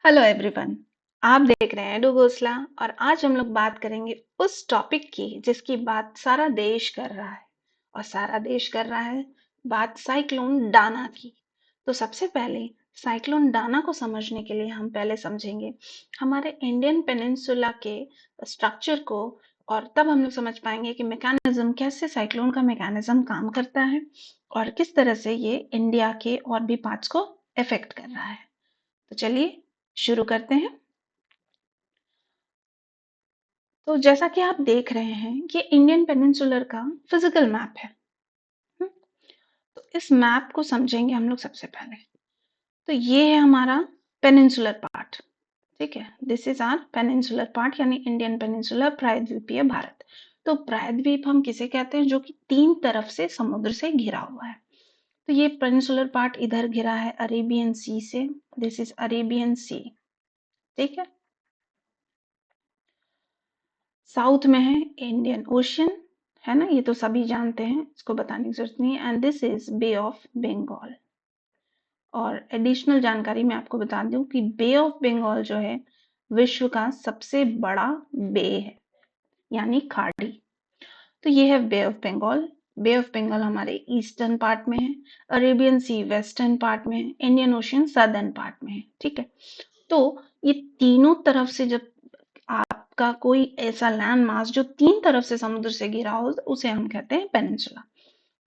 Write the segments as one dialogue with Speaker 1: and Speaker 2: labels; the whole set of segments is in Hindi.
Speaker 1: Hello everyone. आप देख रहे हैं एडो घोसला और आज हम लोग बात करेंगे उस टॉपिक की जिसकी बात सारा देश कर रहा है। और सारा देश कर रहा है बात साइक्लोन डाना की। तो सबसे पहले साइक्लोन डाना को समझने के लिए हम पहले समझेंगे हमारे इंडियन पेनिनसुला के स्ट्रक्चर को। और तब हम लोग समझ पाएंगे कि मैकेनिज्म कैसे साइक्लोन का मैकेनिज्म काम करता है और किस तरह से ये इंडिया के और भी पार्ट्स को इफेक्ट कर रहा है। तो चलिए शुरू करते हैं। तो जैसा कि आप देख रहे हैं ये इंडियन पेनिनसुलर का फिजिकल मैप है। हम्म, तो इस मैप को समझेंगे हम लोग सबसे पहले। तो ये है हमारा पेनिनसुलर पार्ट। ठीक है, this is our peninsular part यानी इंडियन पेनिनसुलर प्रायद्वीपीय भारत। तो प्रायद्वीप हम किसे कहते हैं जो कि तीन तरफ से समुद्र से घिरा हुआ है। तो ये पेनिनसुलर पार्ट इधर घिरा है अरेबियन सी से। दिस इज अरेबियन सी। ठीक है, साउथ में है इंडियन ओशियन, है ना, ये तो सभी जानते हैं, इसको बताने की जरूरत नहीं है। And this is Bay of Bengal. और एडिशनल जानकारी मैं आपको बता दूं कि बे ऑफ बंगाल जो है विश्व का सबसे बड़ा बे है यानी खाड़ी। तो ये है Bay of Bengal. Bay of Bengal हमारे ईस्टर्न पार्ट में है, अरेबियन सी वेस्टर्न पार्ट में है, इंडियन ओशियन सदर्न पार्ट में है। ठीक है, तो ये तीनों तरफ से जब आपका कोई ऐसा लैंड मास जो तीन तरफ से समुद्र से घिरा हो उसे हम कहते हैं पेनिनसुला।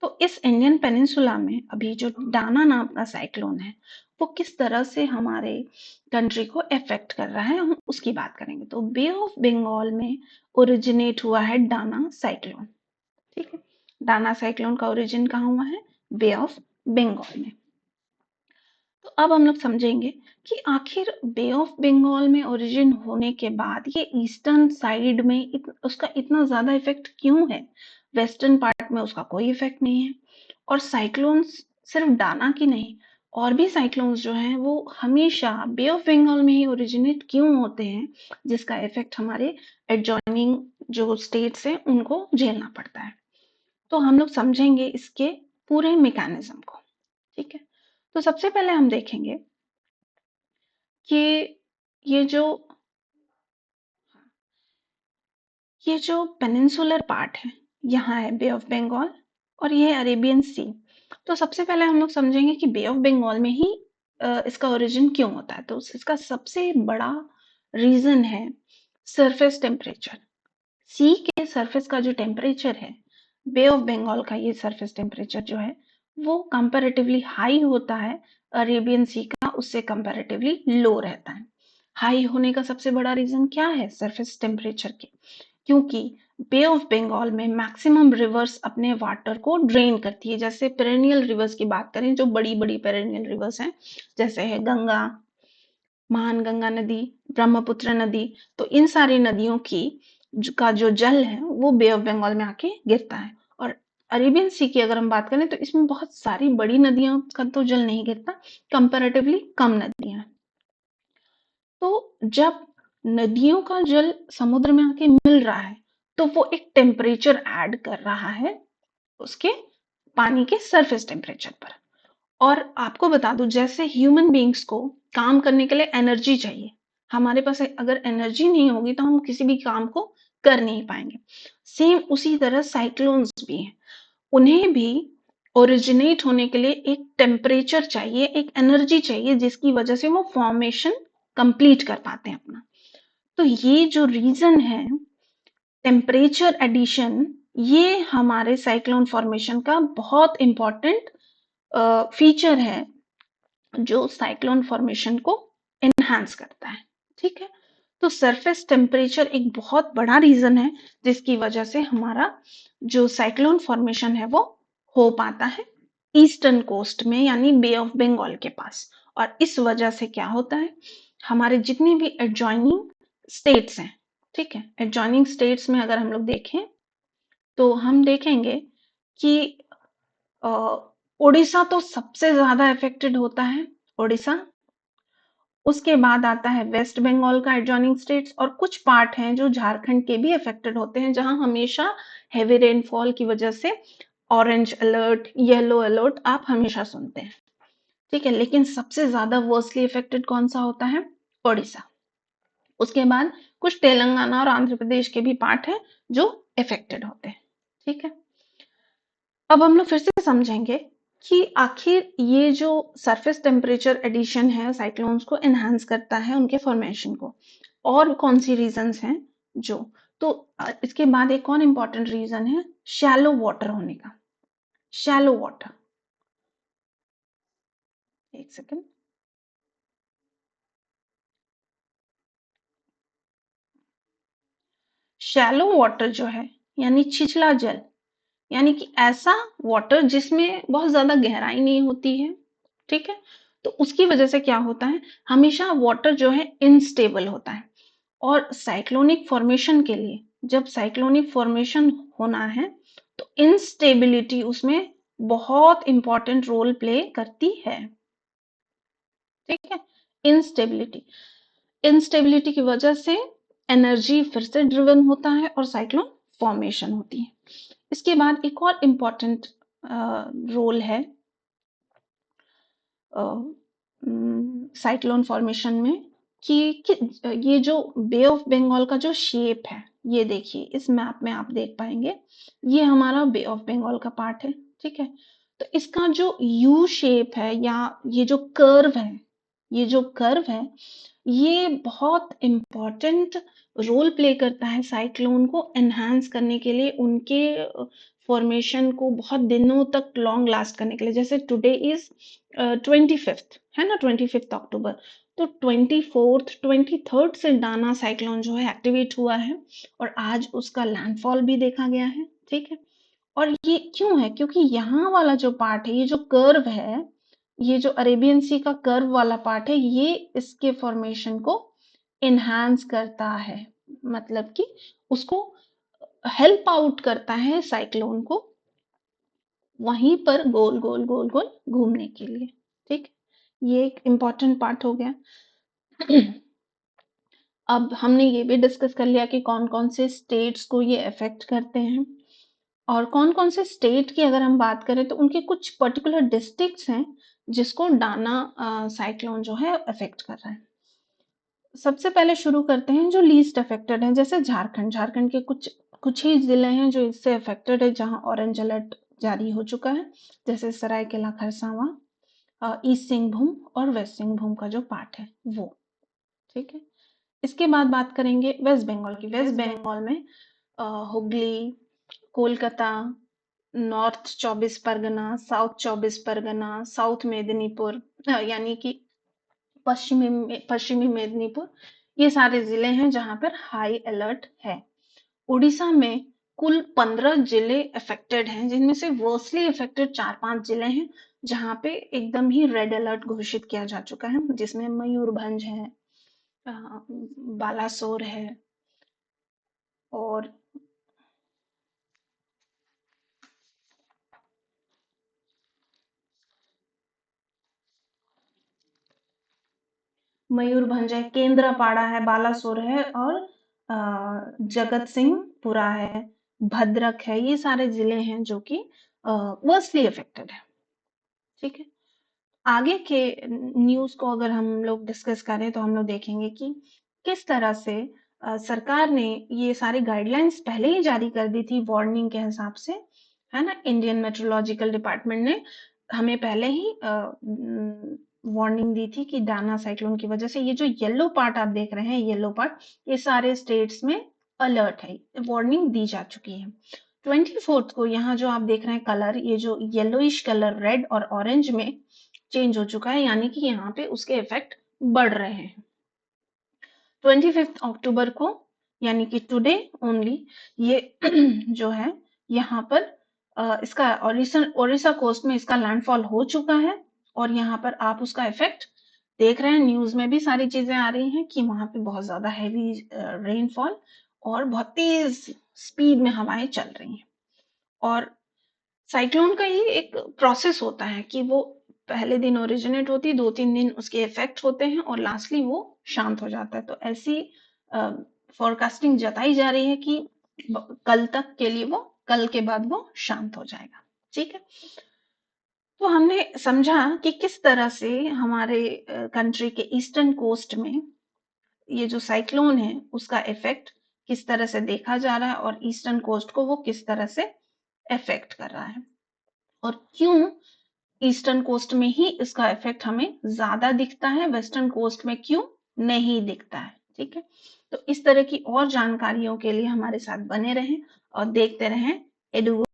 Speaker 1: तो इस इंडियन पेनिनसुला में अभी जो डाना नाम का साइक्लोन है वो किस तरह से हमारे कंट्री को इफेक्ट कर रहा है हम उसकी बात करेंगे। तो बे ऑफ बंगाल में ओरिजिनेट हुआ है डाना साइक्लोन। ठीक है, डाना साइक्लोन का ओरिजिन कहाँ हुआ है? बे ऑफ बंगाल में। तो अब हम लोग समझेंगे कि आखिर बे ऑफ बंगाल में ओरिजिन होने के बाद ये ईस्टर्न साइड में उसका इतना ज्यादा इफेक्ट क्यों है। वेस्टर्न पार्ट में उसका कोई इफेक्ट नहीं है। और साइक्लोन्स सिर्फ डाना की नहीं, और भी साइक्लोन्स जो हैं वो हमेशा बे ऑफ बंगाल में ही ओरिजिनेट क्यों होते हैं, जिसका इफेक्ट हमारे एडजॉइनिंग जो स्टेट्स हैं उनको झेलना पड़ता है। तो हम लोग समझेंगे इसके पूरे मैकेनिज्म को। ठीक है, तो सबसे पहले हम देखेंगे कि ये जो ये जो पेनिनसुलर पार्ट है, यहाँ है बे ऑफ बंगाल और ये है अरेबियन सी। तो सबसे पहले हम लोग समझेंगे कि बे ऑफ बंगाल में ही इसका ओरिजिन क्यों होता है। तो इसका सबसे बड़ा रीजन है सरफेस टेम्परेचर। सी के सरफेस का जो टेम्परेचर है, बे ऑफ बंगाल का ये सरफेस टेम्परेचर जो है वो कंपैरेटिवली हाई होता है, अरेबियन सी का उससे कंपैरेटिवली लो रहता है। हाई होने का सबसे बड़ा रीजन क्या है सरफेस टेम्परेचर के? क्योंकि बे ऑफ बंगाल में मैक्सिमम रिवर्स अपने वाटर को ड्रेन करती है। जैसे पेरेनियल रिवर्स की बात करें, जो बड़ी बड़ी पेरेनियल रिवर्स हैं, जैसे है गंगा, महानगंगा नदी, ब्रह्मपुत्र नदी। तो इन सारी नदियों की का जो जल है वो बे ऑफ बंगाल में आके गिरता है। और अरेबियन सी की अगर हम बात करें तो इसमें बहुत सारी बड़ी नदियों का तो जल नहीं गिरता, कंपैरेटिवली कम नदियां हैं। तो जब नदियों का जल समुद्र में आके मिल रहा है तो वो एक टेम्परेचर ऐड कर रहा है उसके पानी के सरफेस टेम्परेचर पर। और आपको बता दूं, जैसे ह्यूमन बींग्स को काम करने के लिए एनर्जी चाहिए, हमारे पास अगर एनर्जी नहीं होगी तो हम किसी भी काम को कर नहीं पाएंगे। सेम उसी तरह साइक्लोन्स भी हैं, उन्हें भी ओरिजिनेट होने के लिए एक टेम्परेचर चाहिए, एक एनर्जी चाहिए जिसकी वजह से वो फॉर्मेशन कंप्लीट कर पाते हैं अपना। तो ये जो रीजन है टेम्परेचर एडिशन, ये हमारे साइक्लोन फॉर्मेशन का बहुत इंपॉर्टेंट फीचर है जो साइक्लोन फॉर्मेशन को एनहांस करता है। ठीक है, तो सरफेस टेम्परेचर एक बहुत बड़ा रीजन है जिसकी वजह से हमारा जो साइक्लोन फॉर्मेशन है वो हो पाता है ईस्टर्न कोस्ट में यानी बे ऑफ बंगाल के पास। और इस वजह से क्या होता है, हमारे जितने भी एडजॉइनिंग स्टेट्स हैं, ठीक है, एडजॉइनिंग स्टेट्स में अगर हम लोग देखें तो हम देखेंगे कि अ, उड़ीसा तो सबसे ज्यादा इफेक्टेड होता है, उड़ीसा। उसके बाद आता है वेस्ट बंगाल का एडजॉइनिंग स्टेट्स, और कुछ पार्ट हैं जो झारखंड के भी अफेक्टेड होते हैं जहां हमेशा हेवी रेनफॉल की वजह से ऑरेंज अलर्ट, येलो अलर्ट आप हमेशा सुनते हैं। ठीक है, लेकिन सबसे ज्यादा वर्सली इफेक्टेड कौन सा होता है? ओडिशा। उसके बाद कुछ तेलंगाना और आंध्र प्रदेश के भी पार्ट हैं जो अफेक्टेड होते हैं। ठीक है, अब हम लोग फिर से समझेंगे कि आखिर ये जो सरफेस टेम्परेचर एडिशन है साइक्लोन्स को एनहांस करता है उनके फॉर्मेशन को, और कौन सी रीजंस हैं जो, तो इसके बाद एक और इम्पॉर्टेंट रीजन है शैलो वाटर होने का। शैलो वाटर, एक सेकेंड, शैलो वाटर जो है यानी छिछला जल, यानी कि ऐसा वाटर जिसमें बहुत ज्यादा गहराई नहीं होती है। ठीक है, तो उसकी वजह से क्या होता है, हमेशा वाटर जो है इनस्टेबल होता है, और साइक्लोनिक फॉर्मेशन के लिए, जब साइक्लोनिक फॉर्मेशन होना है तो इंस्टेबिलिटी उसमें बहुत इंपॉर्टेंट रोल प्ले करती है। ठीक है, इंस्टेबिलिटी, इंस्टेबिलिटी की वजह से एनर्जी फिर से ड्रिवन होता है और साइक्लोन फॉर्मेशन होती है। इसके बाद एक और इम्पॉर्टेंट रोल है साइक्लोन फॉर्मेशन में, कि ये जो बे ऑफ बंगाल का जो शेप है, ये देखिए इस मैप में आप देख पाएंगे, ये हमारा बे ऑफ बंगाल का पार्ट है। ठीक है, तो इसका जो यू शेप है या ये जो कर्व है, ये जो कर्व है, ये बहुत इम्पोर्टेंट रोल प्ले करता है साइक्लोन को एनहांस करने के लिए, उनके फॉर्मेशन को बहुत दिनों तक लॉन्ग लास्ट करने के लिए। जैसे टुडे इज 25th है ना, 25 अक्टूबर, तो 24th 23rd से डाना साइक्लोन जो है एक्टिवेट हुआ है, और आज उसका लैंडफॉल भी देखा गया है। ठीक है, और ये क्यों है, क्योंकि यहाँ वाला जो पार्ट है, ये जो कर्व है, ये जो अरेबियन सी का कर्व वाला पार्ट है, ये इसके फॉर्मेशन को इनहांस करता है, मतलब कि उसको हेल्प आउट करता है साइक्लोन को वहीं पर गोल गोल गोल गोल घूमने के लिए। ठीक, ये एक इम्पॉर्टेंट पार्ट हो गया। अब हमने ये भी डिस्कस कर लिया कि कौन कौन से स्टेट्स को ये अफेक्ट करते हैं, और कौन कौन से स्टेट की अगर हम बात करें तो उनके कुछ पर्टिकुलर डिस्ट्रिक्ट्स हैं जिसको डाना साइक्लोन जो है अफेक्ट कर रहा है। सबसे पहले शुरू करते हैं जो लीस्ट अफेक्टेड है, जैसे झारखंड। झारखंड के कुछ कुछ ही जिले हैं जो इससे अफेक्टेड है, जहां ऑरेंज अलर्ट जारी हो चुका है, जैसे सरायकेला खरसावां, ईस्ट सिंहभूम और वेस्ट सिंहभूम का जो पार्ट है वो। ठीक है, इसके बाद बात करेंगे वेस्ट बंगाल की। वेस्ट बंगाल में Hooghly, Kolkata, north 24 Pargana, south 24 Pargana, south Medinipur, यानी कि पश्चिमी मेदिनीपुर, ये सारे जिले हैं जहां पर हाई अलर्ट है। उड़ीसा में कुल 15 जिले अफेक्टेड हैं, जिनमें से वर्सली अफेक्टेड 4-5 जिले हैं जहां पे एकदम ही रेड अलर्ट घोषित किया जा चुका है, जिसमें मयूरभंज है, अ, बालासोर है, और मयूरभंज है, केंद्रपाड़ा है, बालासोर है, और जगत सिंहपुरा है, भद्रक है, ये सारे जिले हैं जो कि वर्सली अफेक्टेड है। ठीक है, आगे के न्यूज को अगर हम लोग डिस्कस करें तो हम लोग देखेंगे कि किस तरह से सरकार ने ये सारी गाइडलाइंस पहले ही जारी कर दी थी वार्निंग के हिसाब से, है ना। इंडियन मेट्रोलॉजिकल डिपार्टमेंट ने हमें पहले ही वार्निंग दी थी कि डाना साइक्लोन की वजह से ये जो येलो पार्ट आप देख रहे हैं, येलो पार्ट, ये सारे स्टेट्स में अलर्ट है, वार्निंग दी जा चुकी है। 24th को यहाँ जो आप देख रहे हैं कलर, ये जो येलोइश कलर रेड और ऑरेंज में चेंज हो चुका है, यानी कि यहाँ पे उसके इफेक्ट बढ़ रहे हैं। 25 अक्टूबर को, यानी कि टुडे ओनली, ये जो है यहाँ पर इसका ओडिशा कोस्ट में इसका लैंडफॉल हो चुका है, और यहाँ पर आप उसका इफेक्ट देख रहे हैं। न्यूज में भी सारी चीजें आ रही हैं कि वहां पे बहुत ज्यादा हैवी रेनफॉल और बहुत तेज स्पीड में हवाएं चल रही हैं। और साइक्लोन का ये एक प्रोसेस होता है कि वो पहले दिन ओरिजिनेट होती है, 2-3 दिन उसके इफेक्ट होते हैं, और लास्टली वो शांत हो जाता है। तो ऐसी फोरकास्टिंग जताई जा रही है कि कल तक के लिए वो, कल के बाद वो शांत हो जाएगा। ठीक है, तो हमने समझा कि किस तरह से हमारे कंट्री के ईस्टर्न कोस्ट में ये जो साइक्लोन है उसका इफेक्ट किस तरह से देखा जा रहा है और ईस्टर्न कोस्ट को वो किस तरह से इफेक्ट कर रहा है और क्यों ईस्टर्न कोस्ट में ही इसका इफेक्ट हमें ज्यादा दिखता है, वेस्टर्न कोस्ट में क्यों नहीं दिखता है। ठीक है, तो इस तरह की और जानकारियों के लिए हमारे साथ बने रहें और देखते रहें एडुओ